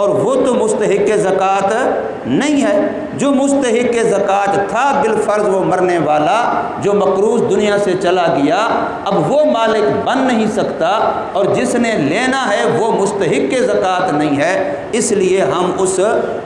اور وہ تو مستحق ذکات نہیں ہے۔ جو مستحق ذکات تھا بالفرض وہ مرنے والا جو مقروض دنیا سے چلا گیا، اب وہ مالک بن نہیں سکتا، اور جس نے لینا ہے وہ مستحق ذکات نہیں ہے، اس لیے ہم اس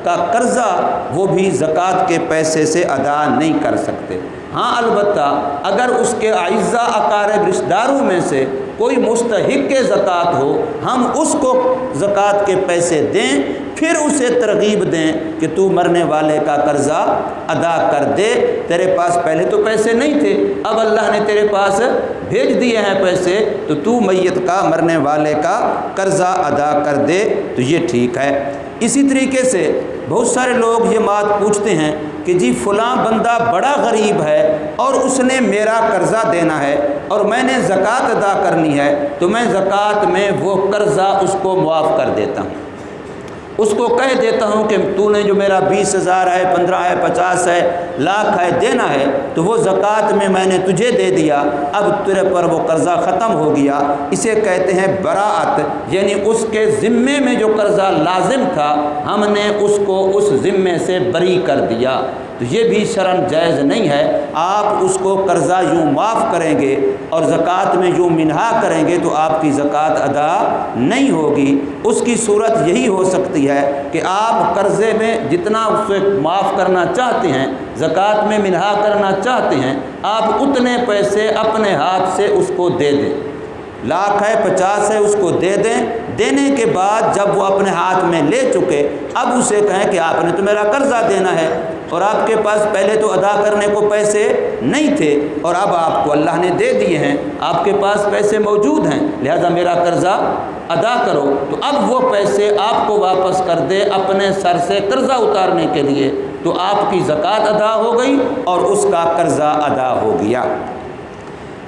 کا قرضہ وہ بھی زکوٰۃ کے پیسے سے ادا نہیں کر سکتے۔ ہاں البتہ اگر اس کے اعزاء اقارب رشتہ داروں میں سے کوئی مستحق زکوٰۃ ہو، ہم اس کو زکوٰۃ کے پیسے دیں، پھر اسے ترغیب دیں کہ تو مرنے والے کا قرضہ ادا کر دے، تیرے پاس پہلے تو پیسے نہیں تھے، اب اللہ نے تیرے پاس بھیج دیے ہیں پیسے، تو میت کا مرنے والے کا قرضہ ادا کر دے، تو یہ ٹھیک ہے۔ اسی طریقے سے بہت سارے لوگ یہ بات پوچھتے ہیں کہ جی فلاں بندہ بڑا غریب ہے اور اس نے میرا قرضہ دینا ہے اور میں نے زکوٰۃ ادا کرنی ہے، تو میں زکوٰۃ میں وہ قرضہ اس کو معاف کر دیتا ہوں، اس کو کہہ دیتا ہوں کہ تو نے جو میرا 20,000 ہے، 15 ہے، 50 ہے، لاکھ ہے دینا ہے، تو وہ زکوٰۃ میں نے تجھے دے دیا، اب تیرے پر وہ قرضہ ختم ہو گیا۔ اسے کہتے ہیں براءت، یعنی اس کے ذمے میں جو قرضہ لازم تھا ہم نے اس کو اس ذمے سے بری کر دیا، تو یہ بھی شرعاً جائز نہیں ہے۔ آپ اس کو قرضہ یوں معاف کریں گے اور زکوٰۃ میں یوں منہا کریں گے تو آپ کی زکوٰۃ ادا نہیں ہوگی۔ اس کی صورت یہی ہو سکتی ہے کہ آپ قرضے میں جتنا اسے معاف کرنا چاہتے ہیں، زکوٰۃ میں منہا کرنا چاہتے ہیں، آپ اتنے پیسے اپنے ہاتھ سے اس کو دے دیں، لاکھ ہے، 50 ہے، اس کو دے دیں۔ دینے کے بعد جب وہ اپنے ہاتھ میں لے چکے، اب اسے کہیں کہ آپ نے تو میرا قرضہ دینا ہے اور آپ کے پاس پہلے تو ادا کرنے کو پیسے نہیں تھے اور اب آپ کو اللہ نے دے دیے ہیں، آپ کے پاس پیسے موجود ہیں، لہذا میرا قرضہ ادا کرو، تو اب وہ پیسے آپ کو واپس کر دے اپنے سر سے قرضہ اتارنے کے لیے، تو آپ کی زکوٰۃ ادا ہو گئی اور اس کا قرضہ ادا ہو گیا۔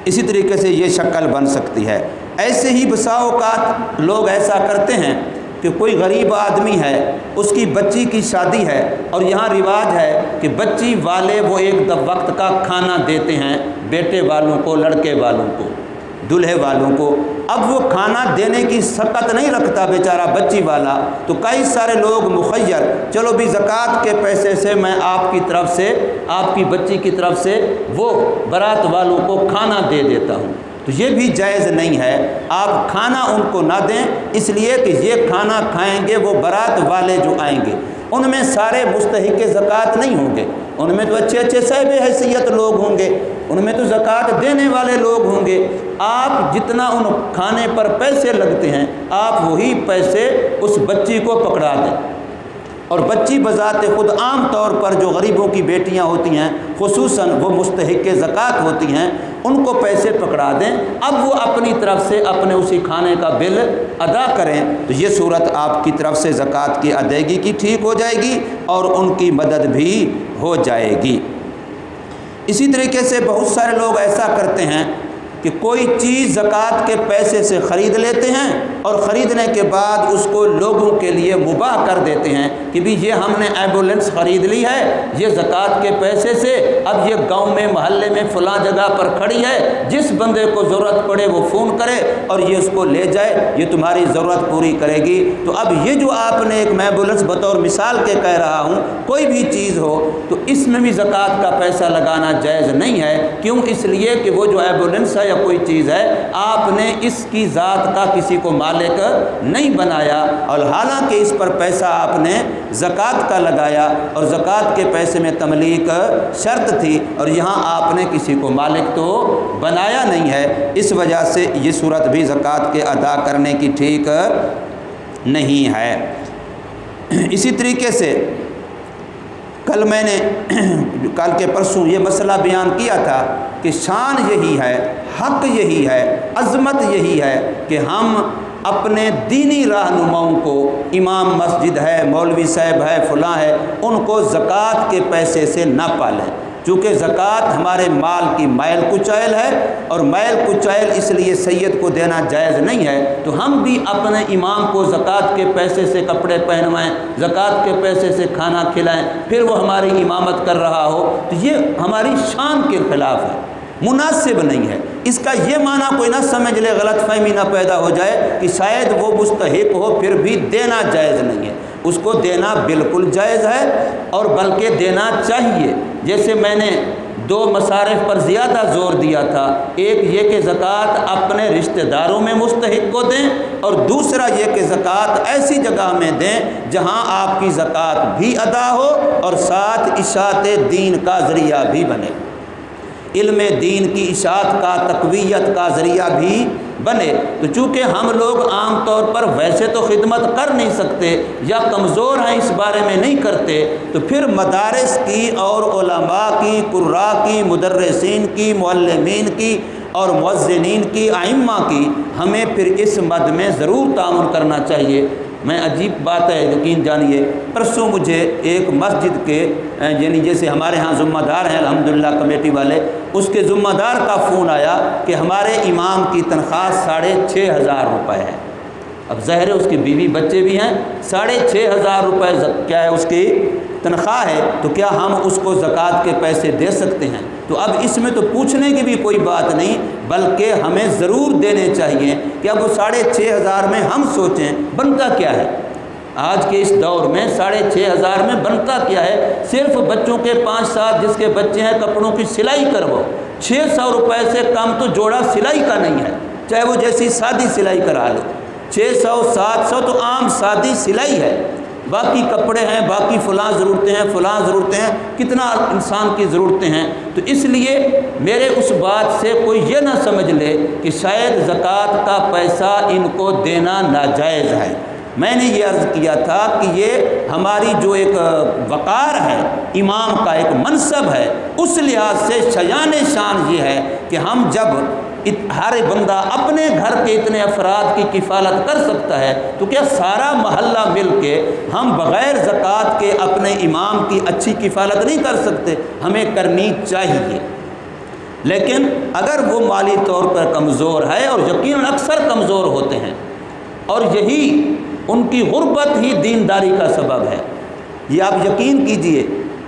اسی طریقے سے یہ شکل بن سکتی ہے۔ ایسے ہی بسا اوقات لوگ ایسا کرتے ہیں کہ کوئی غریب آدمی ہے، اس کی بچی کی شادی ہے اور یہاں رواج ہے کہ بچی والے وہ ایک وقت کا کھانا دیتے ہیں بیٹے والوں کو، لڑکے والوں کو، دلہے والوں کو۔ اب وہ کھانا دینے کی سخت نہیں رکھتا بیچارہ بچی والا، تو کئی سارے لوگ مخیر، چلو بھی زکوٰۃ کے پیسے سے میں آپ کی طرف سے، آپ کی بچی کی طرف سے وہ برات والوں کو کھانا دے دیتا ہوں، تو یہ بھی جائز نہیں ہے۔ آپ کھانا ان کو نہ دیں، اس لیے کہ یہ کھانا کھائیں گے وہ برات والے جو آئیں گے، ان میں سارے مستحق زکوٰۃ نہیں ہوں گے، ان میں تو اچھے اچھے صاحب حیثیت لوگ ہوں گے، ان میں تو زکوٰۃ دینے والے لوگ ہوں گے۔ آپ جتنا ان کھانے پر پیسے لگتے ہیں، آپ وہی پیسے اس بچی کو پکڑا دیں، اور بچی بذات خود عام طور پر جو غریبوں کی بیٹیاں ہوتی ہیں، خصوصاً وہ مستحق زکوٰۃ ہوتی ہیں، ان کو پیسے پکڑا دیں، اب وہ اپنی طرف سے اپنے اسی کھانے کا بل ادا کریں، تو یہ صورت آپ کی طرف سے زکوٰۃ کی ادائیگی کی ٹھیک ہو جائے گی اور ان کی مدد بھی ہو جائے گی۔ اسی طریقے سے بہت سارے لوگ ایسا کرتے ہیں کہ کوئی چیز زکوٰۃ کے پیسے سے خرید لیتے ہیں اور خریدنے کے بعد اس کو لوگوں کے لیے مباح کر دیتے ہیں کہ بھی یہ ہم نے ایمبولینس خرید لی ہے، یہ زکوٰۃ کے پیسے سے، اب یہ گاؤں میں محلے میں فلاں جگہ پر کھڑی ہے، جس بندے کو ضرورت پڑے وہ فون کرے اور یہ اس کو لے جائے، یہ تمہاری ضرورت پوری کرے گی۔ تو اب یہ جو آپ نے ایک ایمبولینس بطور مثال کے کہہ رہا ہوں، کوئی بھی چیز ہو تو اس میں بھی زکوٰۃ کا پیسہ لگانا جائز نہیں ہے۔ کیوں؟ اس لیے کہ وہ جو ایمبولینس ہے یا کوئی چیز ہے، آپ نے اس کی ذات کا کسی کو مالک نہیں بنایا، اور حالانکہ اس پر پیسہ آپ نے زکوٰۃ کا لگایا اور زکوٰۃ کے پیسے میں تملیک شرط تھی، اور یہاں آپ نے کسی کو مالک تو بنایا نہیں ہے، اس وجہ سے یہ صورت بھی زکوٰۃ کے ادا کرنے کی ٹھیک نہیں ہے۔ اسی طریقے سے کل کے پرسوں یہ مسئلہ بیان کیا تھا کہ شان یہی ہے، حق یہی ہے، عظمت یہی ہے کہ ہم اپنے دینی رہنماؤں کو، امام مسجد ہے، مولوی صاحب ہے، فلاں ہے، ان کو زکوٰۃ کے پیسے سے نہ پالیں، چونکہ زکوٰۃ ہمارے مال کی میل کچیل ہے، اور میل کچیل اس لیے سید کو دینا جائز نہیں ہے، تو ہم بھی اپنے امام کو زکوٰۃ کے پیسے سے کپڑے پہنوائیں، زکوٰۃ کے پیسے سے کھانا کھلائیں، پھر وہ ہماری امامت کر رہا ہو، تو یہ ہماری شان کے خلاف ہے، مناسب نہیں ہے۔ اس کا یہ معنی کوئی نہ سمجھ لے، غلط فہمی نہ پیدا ہو جائے کہ شاید وہ مستحق ہو پھر بھی دینا جائز نہیں ہے، اس کو دینا بالکل جائز ہے اور بلکہ دینا چاہیے۔ جیسے میں نے دو مصارف پر زیادہ زور دیا تھا، ایک یہ کہ زکوٰۃ اپنے رشتہ داروں میں مستحق کو دیں، اور دوسرا یہ کہ زکوٰۃ ایسی جگہ میں دیں جہاں آپ کی زکوٰۃ بھی ادا ہو اور ساتھ اشاعت دین کا ذریعہ بھی بنے، علم دین کی اشاعت کا، تقویت کا ذریعہ بھی بنے۔ تو چونکہ ہم لوگ عام طور پر ویسے تو خدمت کر نہیں سکتے یا کمزور ہیں، اس بارے میں نہیں کرتے، تو پھر مدارس کی اور علماء کی، قراء کی، مدرسین کی، معلمین کی اور مؤذنین کی، ائمہ کی ہمیں پھر اس مد میں ضرور تعاون کرنا چاہیے۔ میں عجیب بات ہے، یقین جانیے، پرسوں مجھے ایک مسجد کے یعنی جیسے ہمارے ہاں ذمہ دار ہیں الحمدللہ کمیٹی والے، اس کے ذمہ دار کا فون آیا کہ ہمارے امام کی تنخواہ 6,500 روپے ہے۔ اب ظاہر ہے اس کی بیوی بچے بھی ہیں، 6,500 روپے کیا ہے اس کی تنخواہ ہے، تو کیا ہم اس کو زکوٰۃ کے پیسے دے سکتے ہیں؟ تو اب اس میں تو پوچھنے کی بھی کوئی بات نہیں، بلکہ ہمیں ضرور دینے چاہیے کہ اب وہ 6,500 میں ہم سوچیں بنتا کیا ہے۔ آج کے اس دور میں 6,500 میں بنتا کیا ہے؟ صرف بچوں کے 5-7 جس کے بچے ہیں کپڑوں کی سلائی کرو، 600 روپے سے کم تو جوڑا سلائی کا نہیں ہے، چاہے وہ جیسی سادی سلائی کرا لو، 600-700 تو عام سادی سلائی ہے، باقی کپڑے ہیں، باقی فلاں ضرورتیں ہیں، کتنا انسان کی ضرورتیں ہیں۔ تو اس لیے میرے اس بات سے کوئی یہ نہ سمجھ لے کہ شاید زکوٰۃ کا پیسہ ان کو دینا ناجائز ہے۔ میں نے یہ عرض کیا تھا کہ یہ ہماری جو ایک وقار ہے، امام کا ایک منصب ہے، اس لحاظ سے شایان شان یہ ہے کہ ہم جب ہر بندہ اپنے گھر کے اتنے افراد کی کفالت کر سکتا ہے تو کیا سارا محلہ مل کے ہم بغیر زکوٰۃ کے اپنے امام کی اچھی کفالت نہیں کر سکتے؟ ہمیں کرنی چاہیے۔ لیکن اگر وہ مالی طور پر کمزور ہے، اور یقیناً اکثر کمزور ہوتے ہیں، اور یہی ان کی غربت ہی دینداری کا سبب ہے، یہ آپ یقین کیجئے،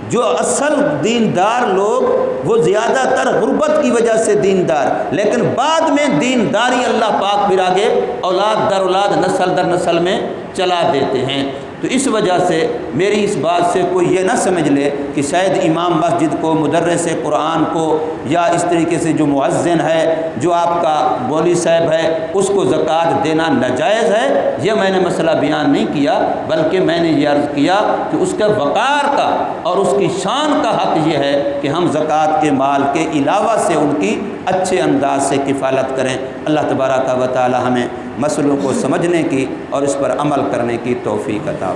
جو اصل دیندار لوگ وہ زیادہ تر غربت کی وجہ سے دیندار، لیکن بعد میں دینداری اللہ پاک پھر آگے اولاد در اولاد، نسل در نسل میں چلا دیتے ہیں۔ تو اس وجہ سے میری اس بات سے کوئی یہ نہ سمجھ لے کہ شاید امام مسجد کو، مدرس قرآن کو، یا اس طریقے سے جو مؤذن ہے، جو آپ کا مولوی صاحب ہے، اس کو زکوٰۃ دینا ناجائز ہے، یہ میں نے مسئلہ بیان نہیں کیا، بلکہ میں نے یہ عرض کیا کہ اس کے وقار کا اور اس کی شان کا حق یہ ہے کہ ہم زکوٰۃ کے مال کے علاوہ سے ان کی اچھے انداز سے کفالت کریں۔ اللہ تبارک و تعالی ہمیں مسئلوں کو سمجھنے کی اور اس پر عمل کرنے کی توفیق عطا